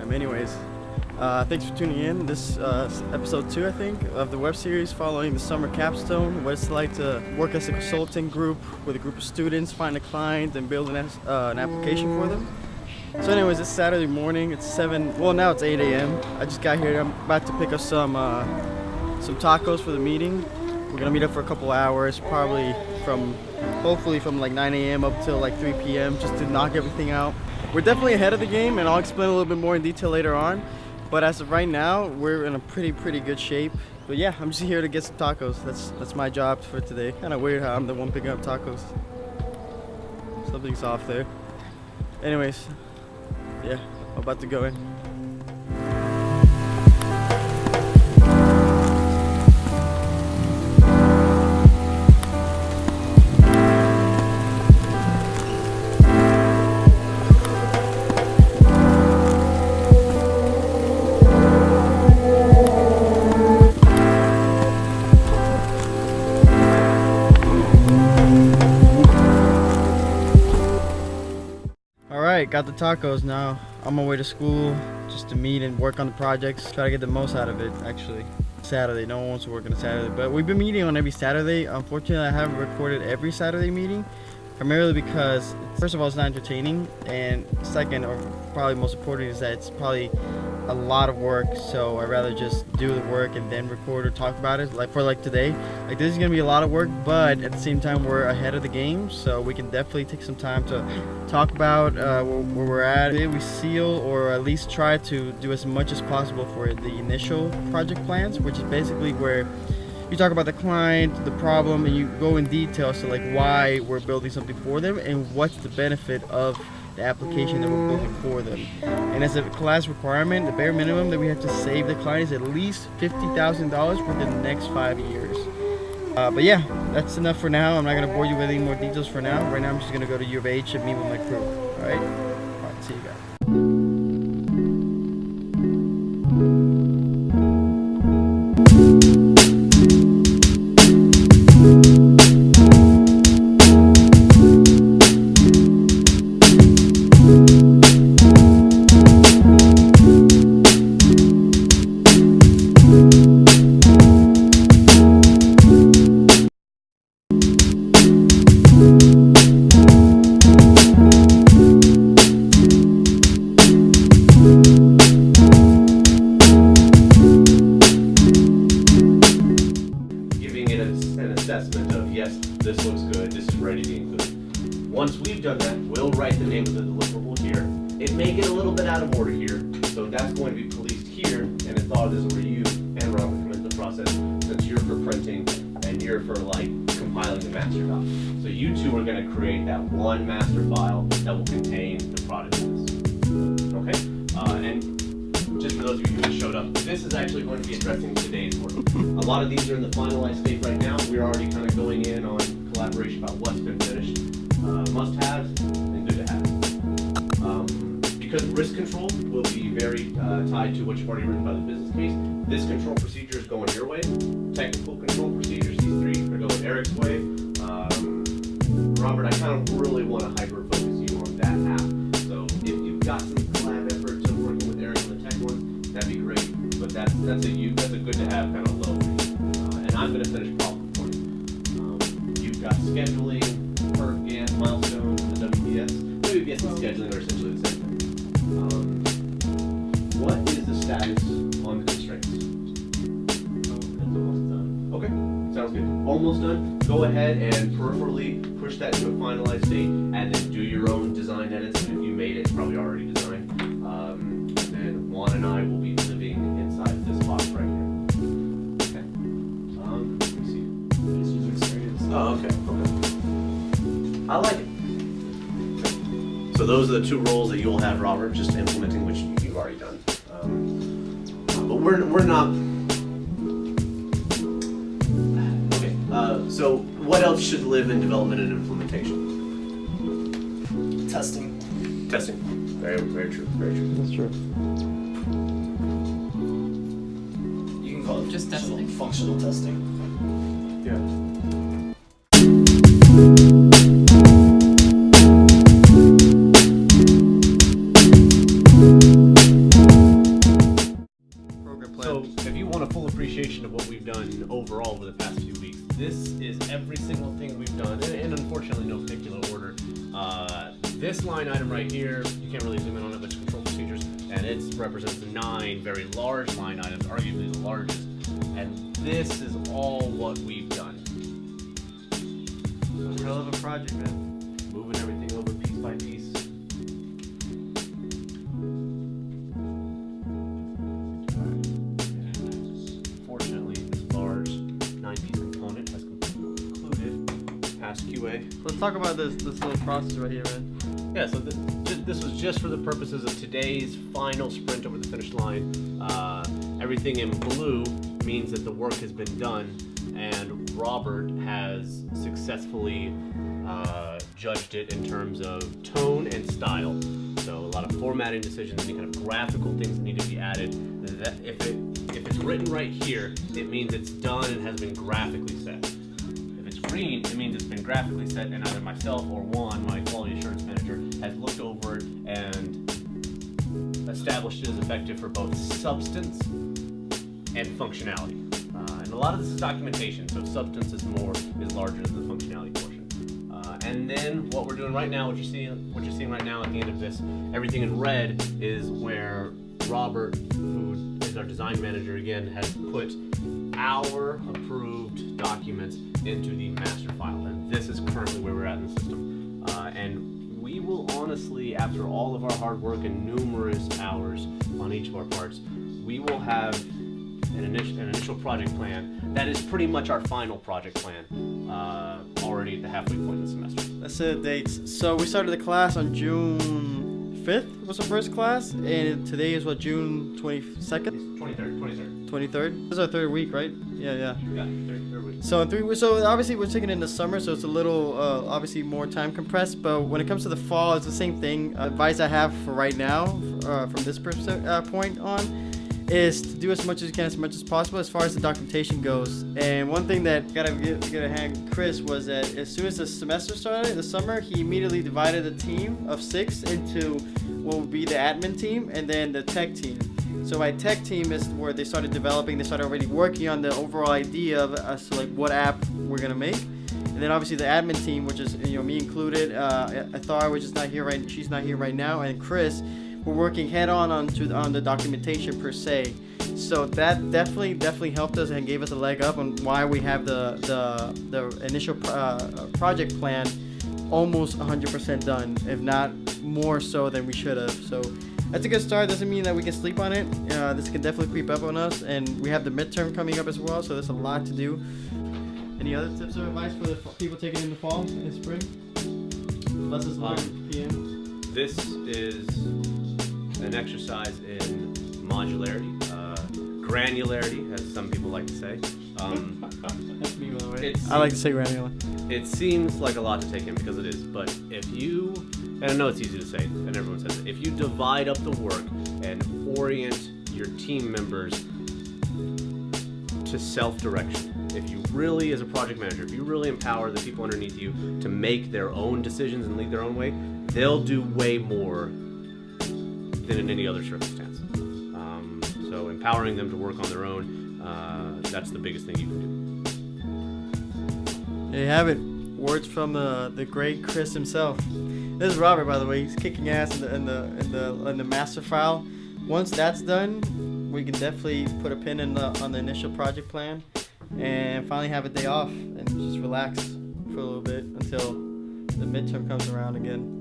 time. Anyways, thanks for tuning in. This episode 2, I think, of the web series following the Summer Capstone, what it's like to work as a consulting group with a group of students, find a client, and build an application for them. So anyways, it's Saturday morning. It's 7, well now it's 8 a.m. I just got here. I'm about to pick up some tacos for the meeting. We're gonna meet up for a couple hours, probably hopefully from like 9 a.m. up till like 3 p.m. just to knock everything out. We're definitely ahead of the game, and I'll explain a little bit more in detail later on. But as of right now, we're in a pretty good shape. But yeah, I'm just here to get some tacos. That's my job for today. Kind of weird how I'm the one picking up tacos. Something's off there. Anyways, yeah, I'm about to go in. Got the tacos now. On my way to school just to meet and work on the projects. Try to get the most out of it, actually. Saturday, no one wants to work on a Saturday, but we've been meeting on every Saturday. Unfortunately, I haven't recorded every Saturday meeting, primarily because, first of all, it's not entertaining, and second, or probably most important, is that it's probably a lot of work, so I'd rather just do the work and then record or talk about it. Like for today, this is gonna be a lot of work, but at the same time we're ahead of the game, so we can definitely take some time to talk about where we're at. We seal, or at least try to do as much as possible for the initial project plans, which is basically where you talk about the client, the problem, and you go in detail as to like why we're building something for them and what's the benefit of the application that we're building for them. And as a class requirement, the bare minimum that we have to save the client is at least $50,000 within the next 5 years. But yeah, that's enough for now. I'm not gonna bore you with any more details for now. Right now I'm just gonna go to U of H and meet with my crew. All right, see you guys. This looks good, this is ready to be included. Once we've done that, we'll write the name of the deliverable here. It may get a little bit out of order here, so that's going to be policed here, and it's thought as where you and Robert come into the process, since you're for printing and you're for compiling the master doc. So you two are going to create that one master file that will contain the product list. Okay? And just for those of you who just showed up, this is actually going to be addressing today's work. A lot of these are in the finalized state right now. We're already kind of going in on collaboration about what's been finished, must-haves and good-to-haves. Because risk control will be very tied to what you've already written by the business case, this control procedure is going your way. Technical control procedures, these three are going Eric's way. Robert, I kind of really want to hyper-focus you on that half. So if you've got some collab efforts of working with Eric on the tech one, that'd be great. But that's a good-to-have kind of low for you. And I'm going to finish problem for you. You've got scheduling, PERT, Gantt, milestones, and the WBS. WBS and scheduling are essentially the same thing. What is the status on the constraints? It's almost done. Okay, sounds good. Almost done. Go ahead and peripherally push that to a finalized state, and then do your own design edits. And if you made it, it's probably already designed. And then Juan and I will be living inside this box right here. Okay. Let me see. Oh, okay. I like it. Okay. So those are the two roles that you'll have, Robert, just implementing, which you've already done. But we're not. Okay. So what else should live in development and implementation? Testing. Testing. Very true. Very true. That's true. You can call it Just testing? functional testing. Yeah. line item right here, you can't really zoom in on it, but it's control procedures, and it represents 9 very large line items, arguably the largest. And this is all what we've done. Hell of a project, man. Moving everything over piece by piece. Fortunately, this large 9-piece component has concluded past QA. Let's talk about this little process right here, man. Yeah, so this was just for the purposes of today's final sprint over the finish line. Everything in blue means that the work has been done, and Robert has successfully judged it in terms of tone and style. So a lot of formatting decisions, any kind of graphical things that need to be added. That if it's written right here, it means it's done and has been graphically set. If it's green, it means it's been graphically set, and either myself or Juan, my quality assurance manager, has looked over it and established it as effective for both substance and functionality. And a lot of this is documentation, so substance is larger than the functionality portion. And then what we're doing right now, what you're seeing right now at the end of this, everything in red is where Robert, who is our design manager again, has put our approved documents into the master file. And this is currently where we're at in the system. And we will honestly, after all of our hard work and numerous hours on each of our parts, we will have an initial project plan that is pretty much our final project plan already at the halfway point of the semester. Let's say the dates. So we started the class on June 5th was the first class, and today is what, June 22nd? 23rd. This is our 3rd week, right? Yeah. Yeah, third week. So in 3 weeks, so obviously we're taking it in the summer, so it's a little obviously more time compressed. But when it comes to the fall, it's the same thing. Advice I have for right now, from this point on, is to do as much as you can, as much as possible, as far as the documentation goes. And one thing that gotta hand Chris was that as soon as the semester started, the summer, he immediately divided the team of 6 into what would be the admin team and then the tech team. So my tech team is where they started already working on the overall idea of as to like what app we're gonna make. And then obviously the admin team, which is me included, Athar, which is not here right, she's not here right now, and Chris, we're working head on the documentation per se. So that definitely helped us and gave us a leg up on why we have the initial project plan almost 100% done, if not more so than we should have. So that's a good start. Doesn't mean that we can sleep on it. This can definitely creep up on us, and we have the midterm coming up as well, so there's a lot to do. Any other tips or advice for the people taking in the fall and spring? Lessons learned, PM? This is an exercise in modularity, granularity, as some people like to say. That's me, by the way. It's- I like to say granular. It seems like a lot to take in because it is, but if you, and I know it's easy to say, and everyone says it, if you divide up the work and orient your team members to self-direction, if you really, as a project manager, if you really empower the people underneath you to make their own decisions and lead their own way, they'll do way more than in any other circumstance. So empowering them to work on their own, that's the biggest thing you can do. There you have it. Words from the great Chris himself. This is Robert, by the way. He's kicking ass in the master file. Once that's done, we can definitely put a pin on the initial project plan and finally have a day off and just relax for a little bit until the midterm comes around again.